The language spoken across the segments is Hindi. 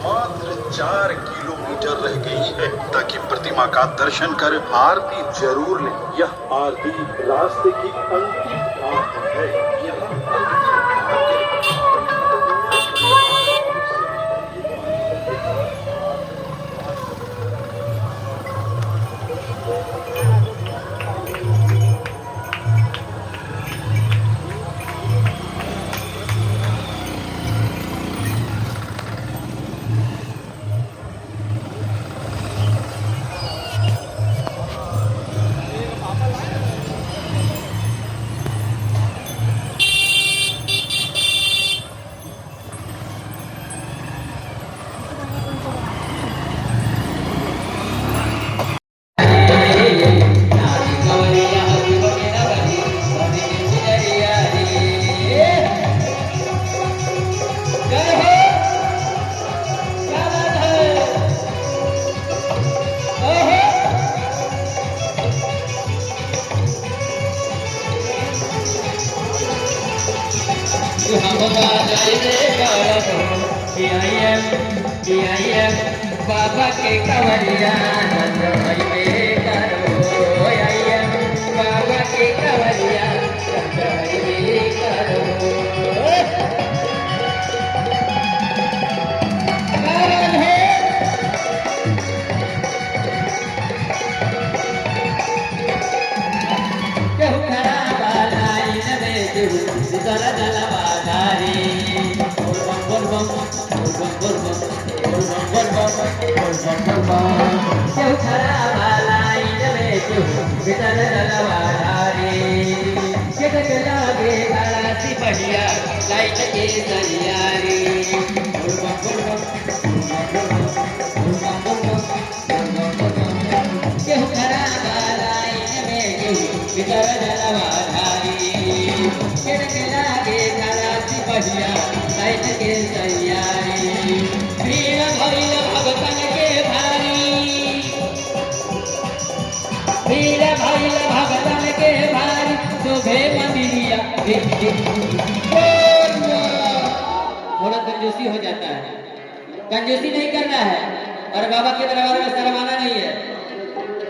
मात्र 4 किलोमीटर रह गई है ताकि प्रतिमा का दर्शन कर आरती जरूर लें। यह आरती रास्ते की अंतिम बात है। बाबा के कवरिया बाबा के कवरिया बढ़िया लाइट के तैयारी केहू खड़ा लाइन में केहू भीतर जलवाधारी लागे खरासी बढ़िया लाइट के तैयारी भीड़ भइल भगतन के भारी भीड़ भइल भगतन के भारी शोभे मंदिरिया थोड़ा कंजूसी हो जाता है, कंजूसी नहीं करना है और बाबा के दरबार में शर्माना नहीं है।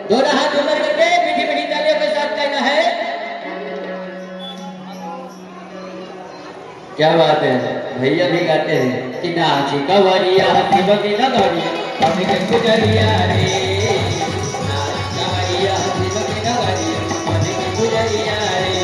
दोनों हाथ ऊपर करके मीठी मीठी तालियों के साथ कहना है क्या बात है। भैया भी गाते हैं कि नाची कवरिया शिव की नगरिया अभी के गुजरिया रे नाची कवरिया शिव की नगरिया अभी के गुजरिया रे।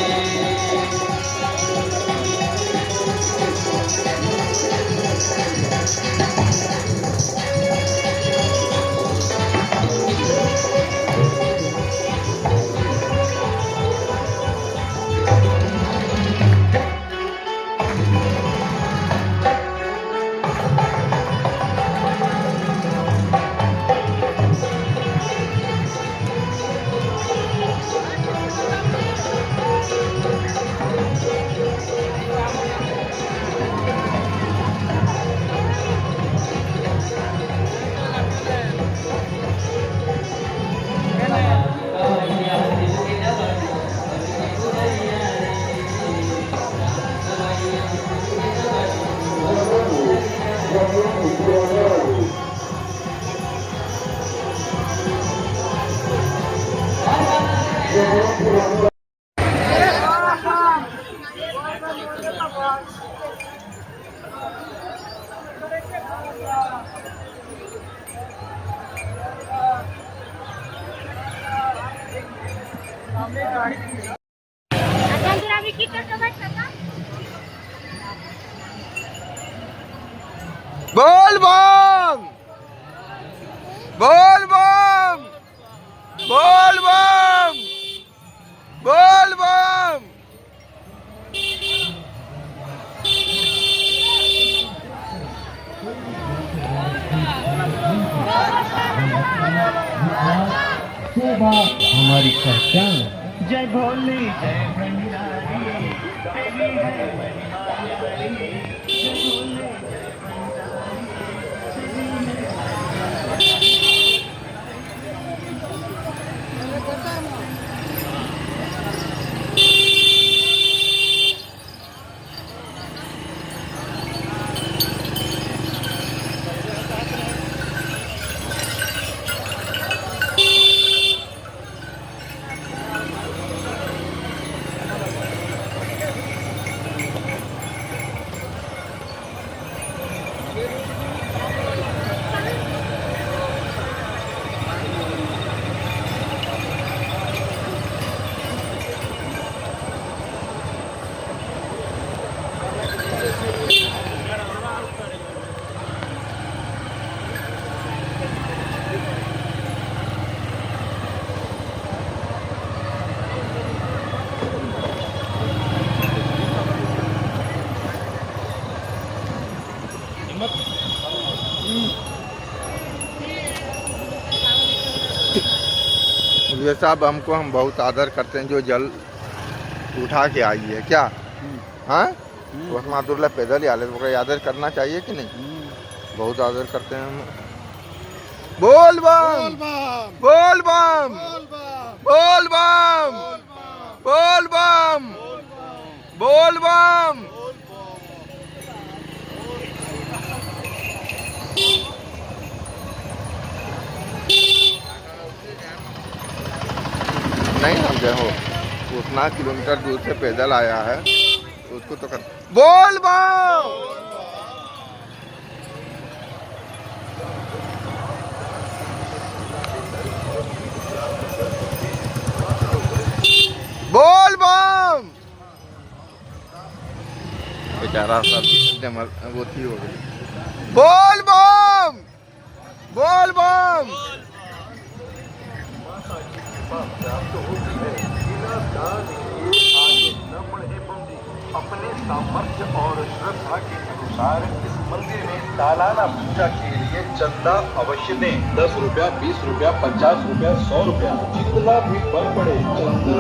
आता जरा विकी करतो बस आता बोल बम बोल बम बोल बम बोल बम। हमारी पहचान। जय भोले जय भंडारी तेरी है महिमारी। जय भोले जय ये साहब हमको हम बहुत आदर करते हैं जो जल उठा के आई है क्या। हाँ उसमें दुर्लभ पैदल ही आले तो आदर करना चाहिए कि नहीं। बहुत आदर करते हैं हम। बोल बम बोल बम बोल बम बोल बम बोल बम। नहीं हम जो हो उतना किलोमीटर दूर से पैदल आया है उसको तो कर बोल बम बोल बम। बेचारा सब वो थी हो गई। बोल बम बोल बम। अपने सामर्थ्य और श्रद्धा के अनुसार इस मंदिर में सालाना पूजा के लिए चंदा अवश्य दें। 10 रुपया, 20 रुपया, 50 रुपया, 100 रुपया, जितना भी बल पड़े चंदा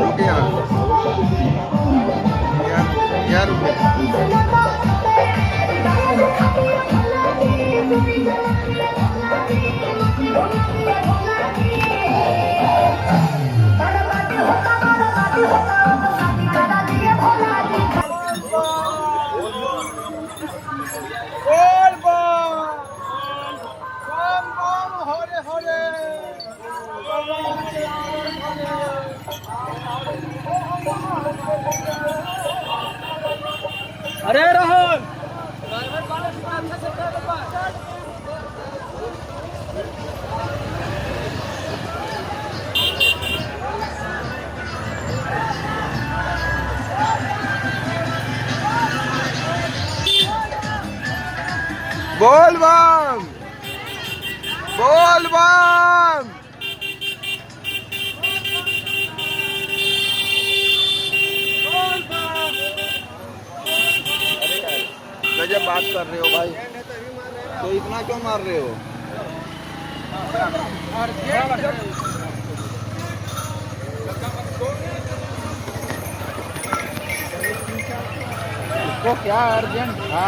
अरे राहुल बोल बम बोल बम। गजब बात कर रहे हो भाई तो इतना क्यों मार रहे हो। इसको क्या अर्जेंट था।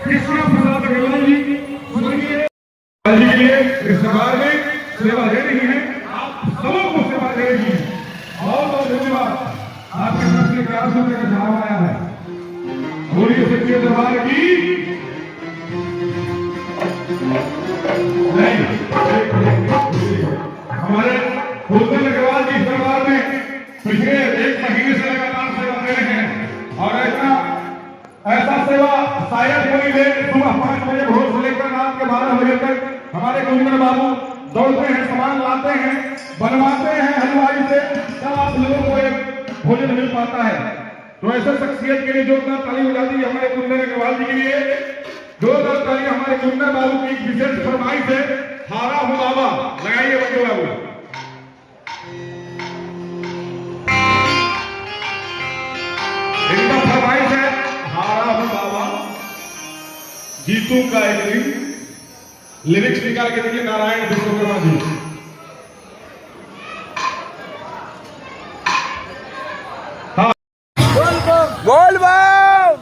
कृष्ण प्रसाद अग्रवाल जी स्वर्गीय जी के लिए इस सरकार में सेवा दे रही है। आप सबों को सेवा दे रही है। बहुत बहुत धन्यवाद। लिए सुबह 5 बजे भोर से लेकर रात के 12 बजे तक हमारे कुंदन बाबू दौड़ते हैं, सामान लाते हैं, बनवाते हैं हलवाई से, तब आप लोगों को एक भोजन मिल पाता है। तो ऐसे शख्सियत के लिए जोरदार ताली बजा दी हमारे कुंदन अग्रवाल जी के लिए। जोरदार ताली हमारे कुंदन बाबू की एक विशेष फरमाइश है, हारा हूं बाबा, लगाइए बच्चे बाबू। इनका फरमाइश है, हारा हूं बाबा, जीतूंगा एक दिन। लिरिक्स निकाल के देखिए नारायण विश्वकर्मा जी। हाँ, बोल बम बोल बम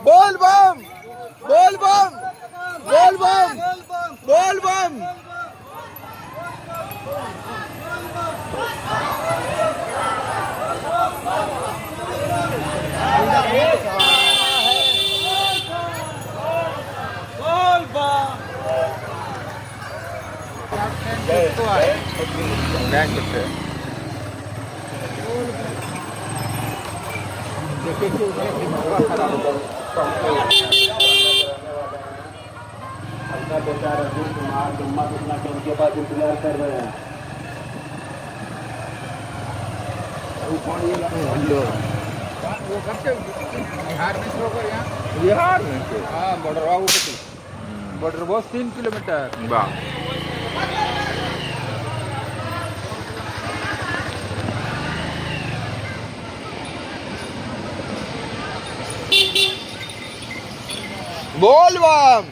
बोल बम बोल बम बोल बम बोल बम बिहार में हाँ बॉर्डर बस 3 किलोमीटर वाह। बोल बम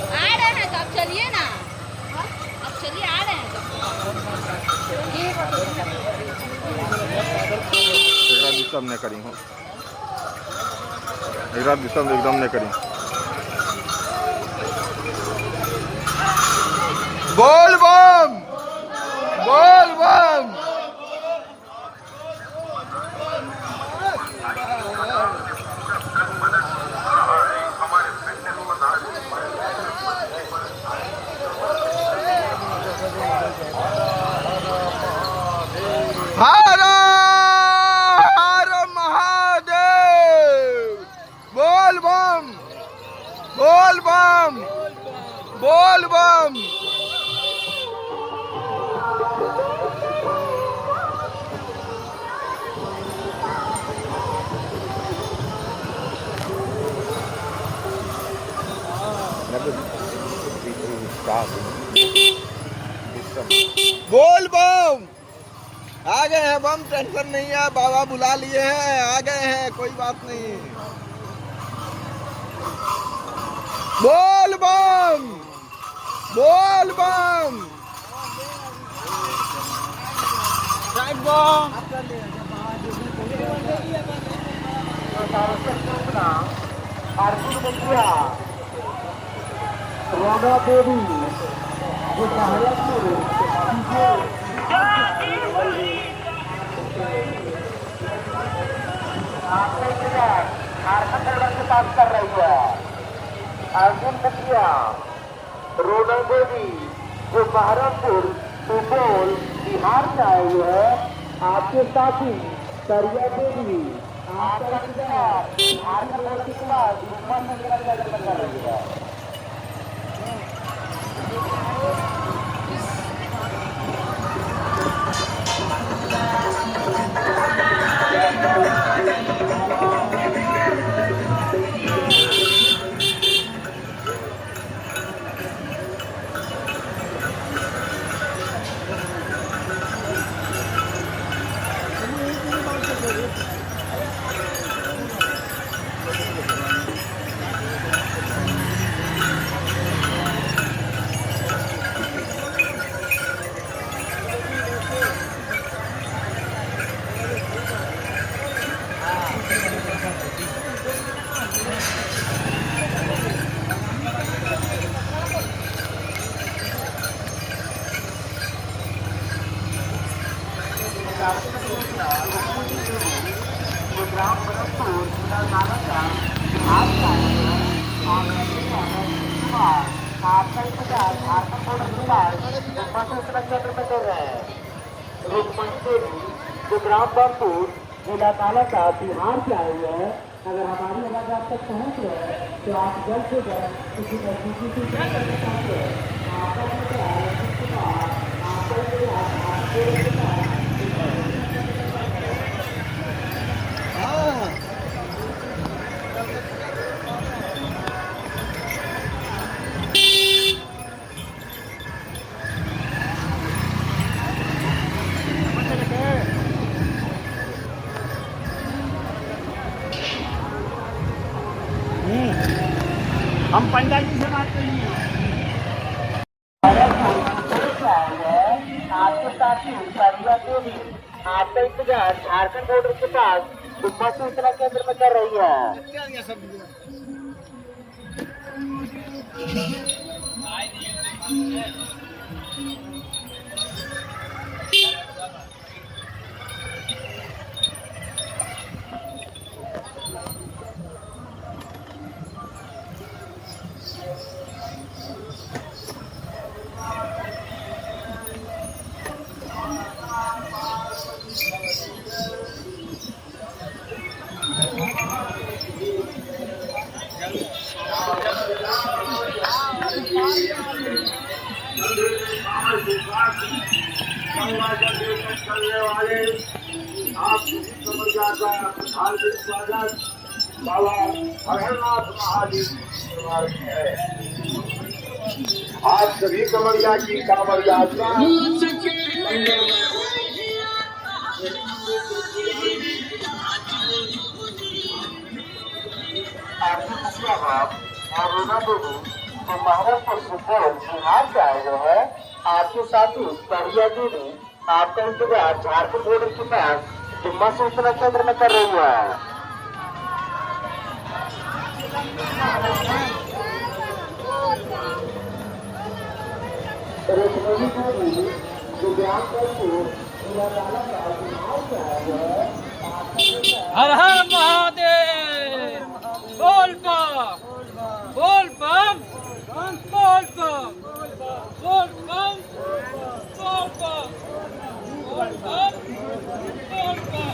आ रहे हैं तो अब चलिए ना, अब चलिए आ रहे हैं तो नहीं करी हूँ एकदम नहीं करी। बोल बम बोल बम हर हर महादेव। बोल बम बोल बम बोल बम बोल बम आ गए हैं बम, टेंशन नहीं है, बाबा बुला लिए हैं, आ गए हैं, कोई बात नहीं। बोल बम बोल बम रोना देवी पास कर रही है। अर्जुन खटिया रोना देवी जो बहरमपुर सुपौल बिहार से आए हुए है, आपके साथी करिया देवी आपका कर रही है। आपका इंतजार झारखंड बॉर्डर के पास सूचना केंद्र में कर रहे हैं। रुकमणी देवी जो ग्राम बमपुर जिला नालंदा बिहार से आए हुए हैं। अगर हमारी आवाज आप तक पहुंच रहे हैं तो आप जल्द से जल्द किसी नजदीकी सूचना केंद्र पहुंचे। आपका इंतजार आपका इंतजार हम पंडित जी से बात करेंगे। आपके साथी सरिया देवी आपका इंतजार झारखंड बॉर्डर के पास सुबह सूचना केंद्र में कर रही है। करने वाले आप हार्दिक स्वागत बाबा हरनाथ महादेव है। आज सभी कमरिया की कांवड़ यात्रा और रोना देवी जो महाराष्ट्र सुपौल बिहार से आए हुए हैं। आपके साथी सरिया देवी आपका इंतजार झारखंड बॉर्डर के पास जुम्मा सूचना केंद्र में कर रही है। जो ग्राम बमपुर जिला नालंदा बिहार से आए हुए हैं। हर हर महादेव। बोल बम बोल बम बोल बम बोल बम बोल बम बोल बम बोल बम।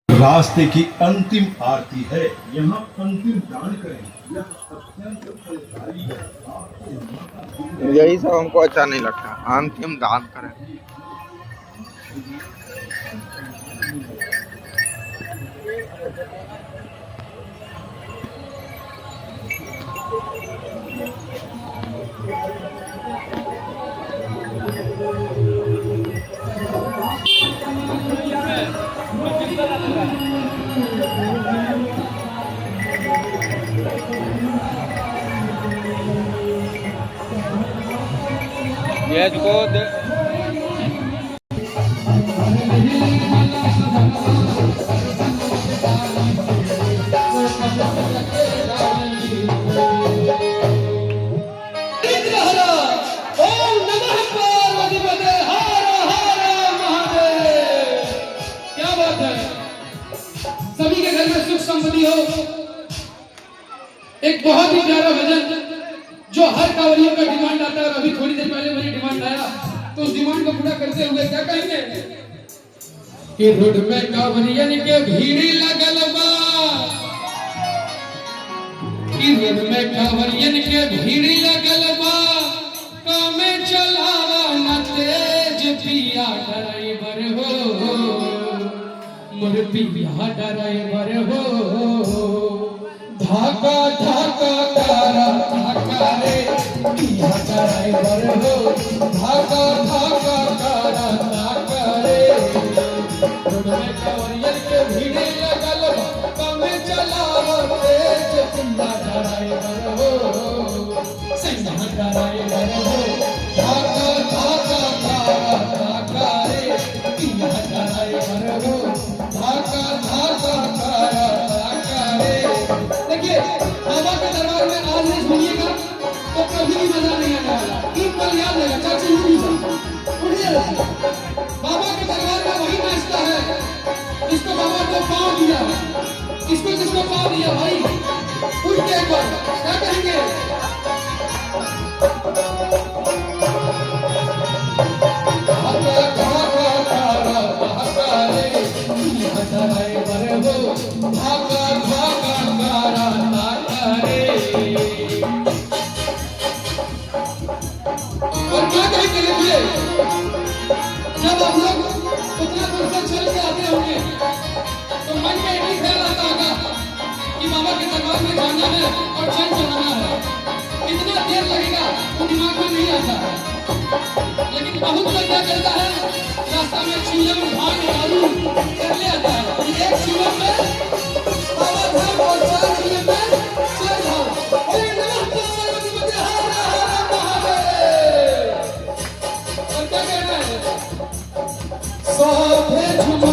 रास्ते की अंतिम आरती है। यहाँ अंतिम दान करें। यह अत्यंत फलदायी है। यही सब हमको अच्छा नहीं लगता, अंतिम दान करें। ये को सभी के घर में सुख समृद्धि हो। एक बहुत ही प्यारा भजन जो हर कांवरियों का डिमांड आता है। अभी थोड़ी देर पहले मेरी डिमांड आया तो उस डिमांड को पूरा करते हुए क्या कहेंगे कि रोड में कांवरियन के भीड़ लगल बा, कि रोड में कांवरियन के भीड़ लगल बा, कामे चलावा न तेज पिया ड्राइवर हो, मोर पिया ड्राइवर हो। धाका धाका कारा धाका रे पिया ड्राइवर हो, धाका धाका कारा धाका रे। रोड में कांवरियन के भीड़ लगल बा, कामे चलावा तेज पिया ड्राइवर हो, सैया ड्राइवर हो। धाका धाका आराम देगा। चाची उठी उठिए। बाबा के दरबार में वही नाचता है जिसको बाबा को पाँव दिया, किसको पाँव दिया भाई, उठ के एक बार क्या करेंगे। और क्या कहेंगे देखिए, जब आप लोग उतना दूर से चल के आते होंगे तो मन में यही ख्याल आता होगा कि बाबा के दरबार में जाना है और चल चलाना है। कितना देर लगेगा वो दिमाग में नहीं आता है, लेकिन बहुत लोग क्या करता है, रास्ता में चिलम भाग आलू कर ले आता है। एक चिलम में बाबा धाम और 4 चिलम में चल जाओ। ओए नमः पार्वती हर हर महादेव। और क्या कहना है, साथे झूम